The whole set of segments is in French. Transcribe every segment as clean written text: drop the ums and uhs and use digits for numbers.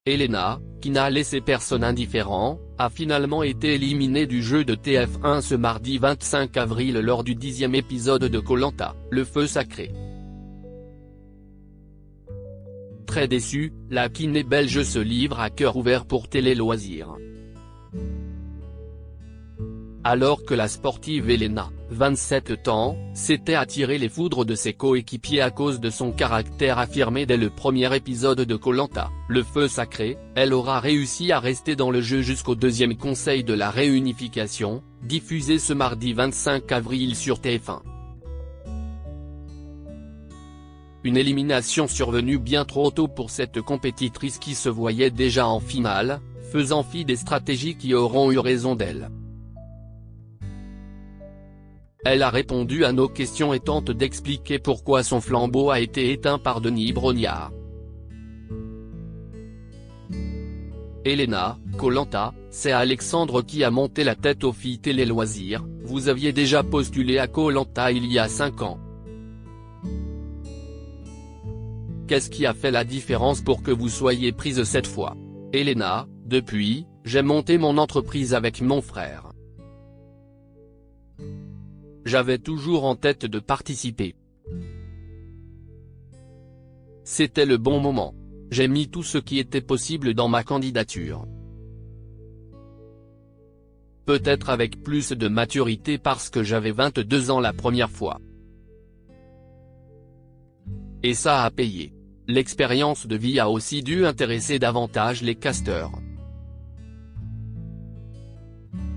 Elena, qui n'a laissé personne indifférent, a finalement été éliminée du jeu de TF1 ce mardi 25 avril lors du 10e épisode de Koh-Lanta, le feu sacré. Très déçue, la kiné belge se livre à cœur ouvert pour Télé Loisirs. Alors que la sportive Elena, 27 ans, s'était attiré les foudres de ses coéquipiers à cause de son caractère affirmé dès le premier épisode de Koh-Lanta, le feu sacré, elle aura réussi à rester dans le jeu jusqu'au deuxième conseil de la réunification, diffusé ce mardi 25 avril sur TF1. Une élimination survenue bien trop tôt pour cette compétitrice qui se voyait déjà en finale, faisant fi des stratégies qui auront eu raison d'elle. Elle a répondu à nos questions et tente d'expliquer pourquoi son flambeau a été éteint par Denis Brognard. Elena, Koh-Lanta, c'est Alexandre qui a monté la tête aux filles Télé Loisirs, vous aviez déjà postulé à Koh-Lanta il y a 5 ans. Qu'est-ce qui a fait la différence pour que vous soyez prise cette fois? Elena, depuis, j'ai monté mon entreprise avec mon frère. J'avais toujours en tête de participer. C'était le bon moment. J'ai mis tout ce qui était possible dans ma candidature. Peut-être avec plus de maturité parce que j'avais 22 ans la première fois. Et ça a payé. L'expérience de vie a aussi dû intéresser davantage les casteurs.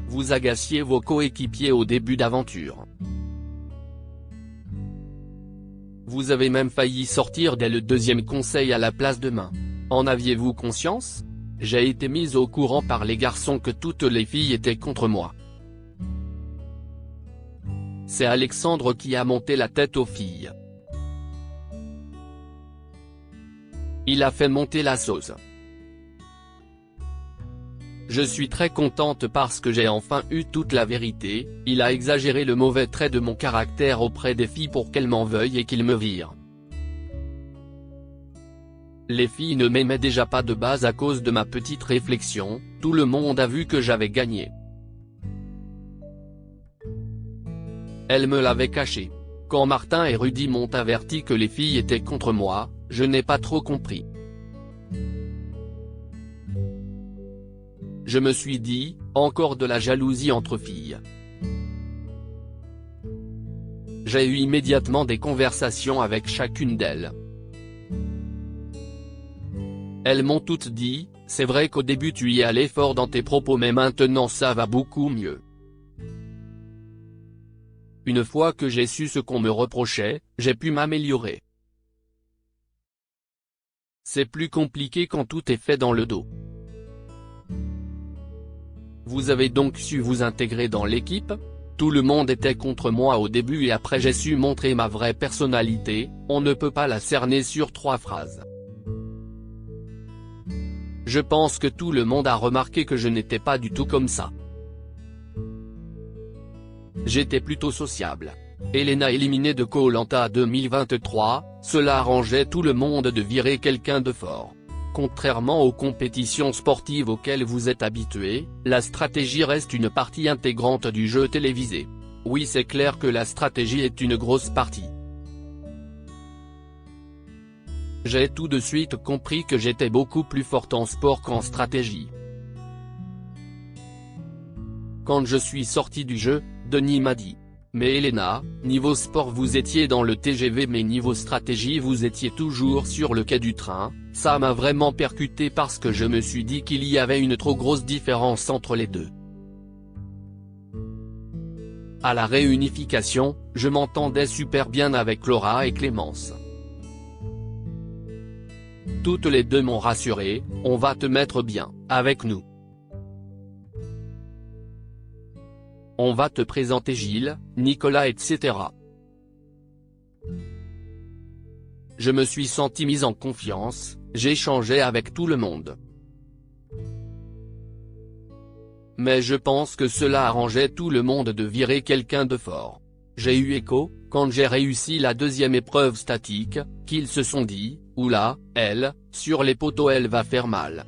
Vous agaciez vos coéquipiers au début d'aventure. Vous avez même failli sortir dès le deuxième conseil à la place de main. En aviez-vous conscience? J'ai été mise au courant par les garçons que toutes les filles étaient contre moi. C'est Alexandre qui a monté la tête aux filles. Il a fait monter la sauce. Je suis très contente parce que j'ai enfin eu toute la vérité, il a exagéré le mauvais trait de mon caractère auprès des filles pour qu'elles m'en veuillent et qu'ils me virent. Les filles ne m'aimaient déjà pas de base à cause de ma petite réflexion, tout le monde a vu que j'avais gagné. Elles me l'avaient caché. Quand Martin et Rudy m'ont averti que les filles étaient contre moi, je n'ai pas trop compris. Je me suis dit, encore de la jalousie entre filles. J'ai eu immédiatement des conversations avec chacune d'elles. Elles m'ont toutes dit, c'est vrai qu'au début tu y allais fort dans tes propos mais maintenant ça va beaucoup mieux. Une fois que j'ai su ce qu'on me reprochait, j'ai pu m'améliorer. C'est plus compliqué quand tout est fait dans le dos. Vous avez donc su vous intégrer dans l'équipe? Tout le monde était contre moi au début et après j'ai su montrer ma vraie personnalité, on ne peut pas la cerner sur 3 phrases. Je pense que tout le monde a remarqué que je n'étais pas du tout comme ça. J'étais plutôt sociable. Elena éliminée de Koh-Lanta 2023, cela arrangeait tout le monde de virer quelqu'un de fort. Contrairement aux compétitions sportives auxquelles vous êtes habitués, la stratégie reste une partie intégrante du jeu télévisé. Oui, c'est clair que la stratégie est une grosse partie. J'ai tout de suite compris que j'étais beaucoup plus forte en sport qu'en stratégie. Quand je suis sorti du jeu, Denis m'a dit: mais Elena, niveau sport vous étiez dans le TGV mais niveau stratégie vous étiez toujours sur le quai du train. Ça m'a vraiment percuté parce que je me suis dit qu'il y avait une trop grosse différence entre les deux. À la réunification, je m'entendais super bien avec Laura et Clémence. Toutes les deux m'ont rassuré, on va te mettre bien, avec nous. On va te présenter Gilles, Nicolas etc. Je me suis senti mise en confiance, j'échangeais avec tout le monde. Mais je pense que cela arrangeait tout le monde de virer quelqu'un de fort. J'ai eu écho, quand j'ai réussi la deuxième épreuve statique, qu'ils se sont dit, oula, elle, sur les poteaux elle va faire mal.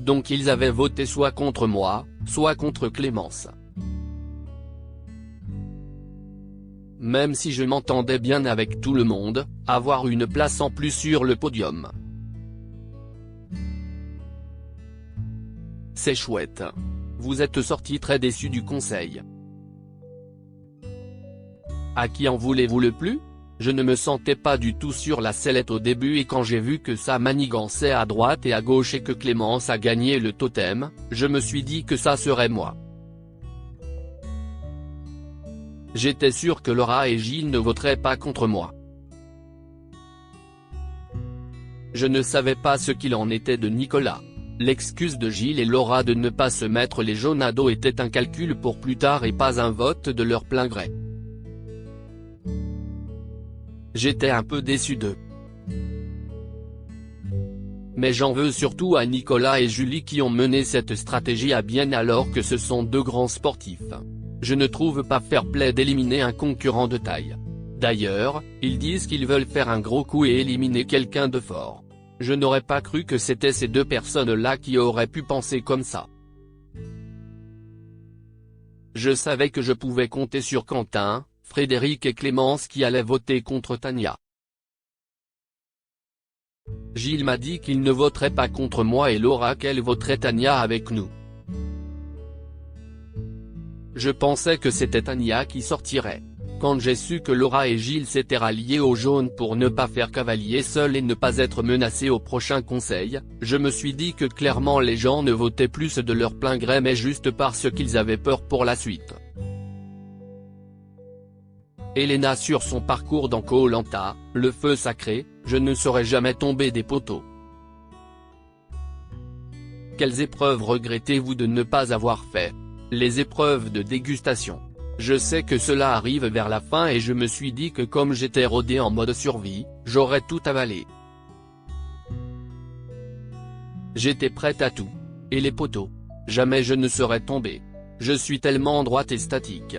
Donc ils avaient voté soit contre moi, soit contre Clémence. Même si je m'entendais bien avec tout le monde, avoir une place en plus sur le podium, c'est chouette. Vous êtes sorti très déçu du conseil. À qui en voulez-vous le plus? Je ne me sentais pas du tout sur la sellette au début et quand j'ai vu que ça manigançait à droite et à gauche et que Clémence a gagné le totem, je me suis dit que ça serait moi. J'étais sûr que Laura et Gilles ne voteraient pas contre moi. Je ne savais pas ce qu'il en était de Nicolas. L'excuse de Gilles et Laura de ne pas se mettre les jaunes à dos était un calcul pour plus tard et pas un vote de leur plein gré. J'étais un peu déçu d'eux. Mais j'en veux surtout à Nicolas et Julie qui ont mené cette stratégie à bien alors que ce sont deux grands sportifs. Je ne trouve pas fair-play d'éliminer un concurrent de taille. D'ailleurs, ils disent qu'ils veulent faire un gros coup et éliminer quelqu'un de fort. Je n'aurais pas cru que c'était ces deux personnes-là qui auraient pu penser comme ça. Je savais que je pouvais compter sur Quentin, Frédéric et Clémence qui allaient voter contre Tania. Gilles m'a dit qu'il ne voterait pas contre moi et Laura qu'elle voterait Tania avec nous. Je pensais que c'était Tania qui sortirait. Quand j'ai su que Laura et Gilles s'étaient ralliés aux jaunes pour ne pas faire cavalier seul et ne pas être menacés au prochain conseil, je me suis dit que clairement les gens ne votaient plus de leur plein gré mais juste parce qu'ils avaient peur pour la suite. Elena sur son parcours dans Koh-Lanta, le feu sacré, je ne serais jamais tombé des poteaux. Quelles épreuves regrettez-vous de ne pas avoir fait? Les épreuves de dégustation. Je sais que cela arrive vers la fin et je me suis dit que comme j'étais rodé en mode survie, j'aurais tout avalé. J'étais prête à tout. Et les poteaux. Jamais je ne serais tombé. Je suis tellement droite et statique.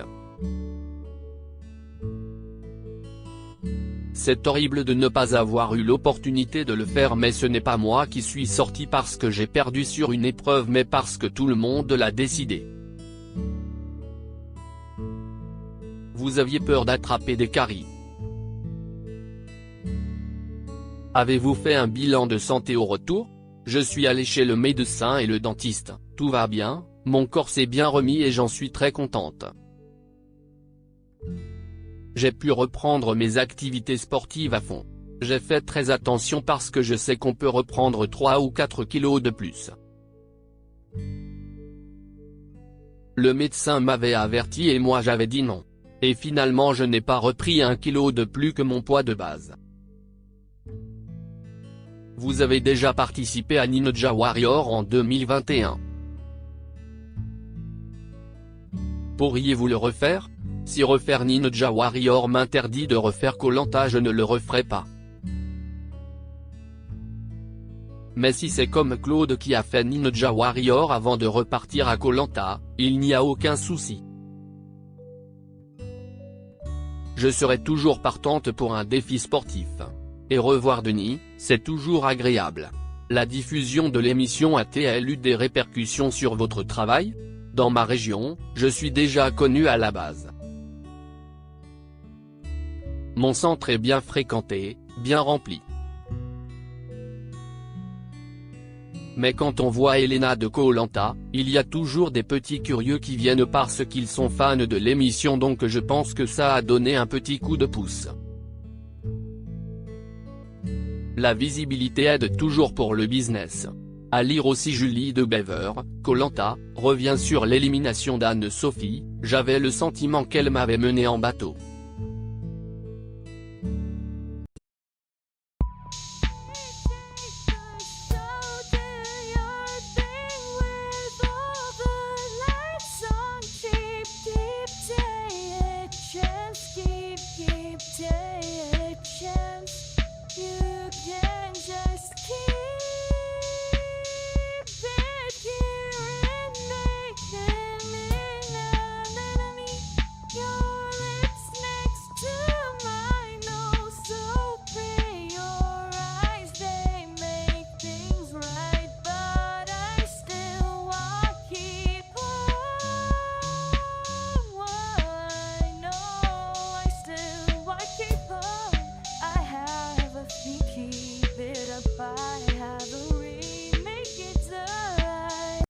C'est horrible de ne pas avoir eu l'opportunité de le faire mais ce n'est pas moi qui suis sorti parce que j'ai perdu sur une épreuve mais parce que tout le monde l'a décidé. Vous aviez peur d'attraper des caries. Avez-vous fait un bilan de santé au retour? Je suis allé chez le médecin et le dentiste, tout va bien, mon corps s'est bien remis et j'en suis très contente. J'ai pu reprendre mes activités sportives à fond. J'ai fait très attention parce que je sais qu'on peut reprendre 3 ou 4 kilos de plus. Le médecin m'avait averti et moi j'avais dit non. Et finalement je n'ai pas repris 1 kilo de plus que mon poids de base. Vous avez déjà participé à Ninja Warrior en 2021. Pourriez-vous le refaire? Si refaire Ninja Warrior m'interdit de refaire Koh-Lanta je ne le referai pas. Mais si c'est comme Claude qui a fait Ninja Warrior avant de repartir à Koh-Lanta, il n'y a aucun souci. Je serai toujours partante pour un défi sportif. Et revoir Denis, c'est toujours agréable. La diffusion de l'émission a-t-elle eu des répercussions sur votre travail? Dans ma région, je suis déjà connu à la base. Mon centre est bien fréquenté, bien rempli. Mais quand on voit Elena de Koh-Lanta, il y a toujours des petits curieux qui viennent parce qu'ils sont fans de l'émission donc je pense que ça a donné un petit coup de pouce. La visibilité aide toujours pour le business. À lire aussi Julie de Bever, Koh-Lanta, revient sur l'élimination d'Anne-Sophie, j'avais le sentiment qu'elle m'avait mené en bateau.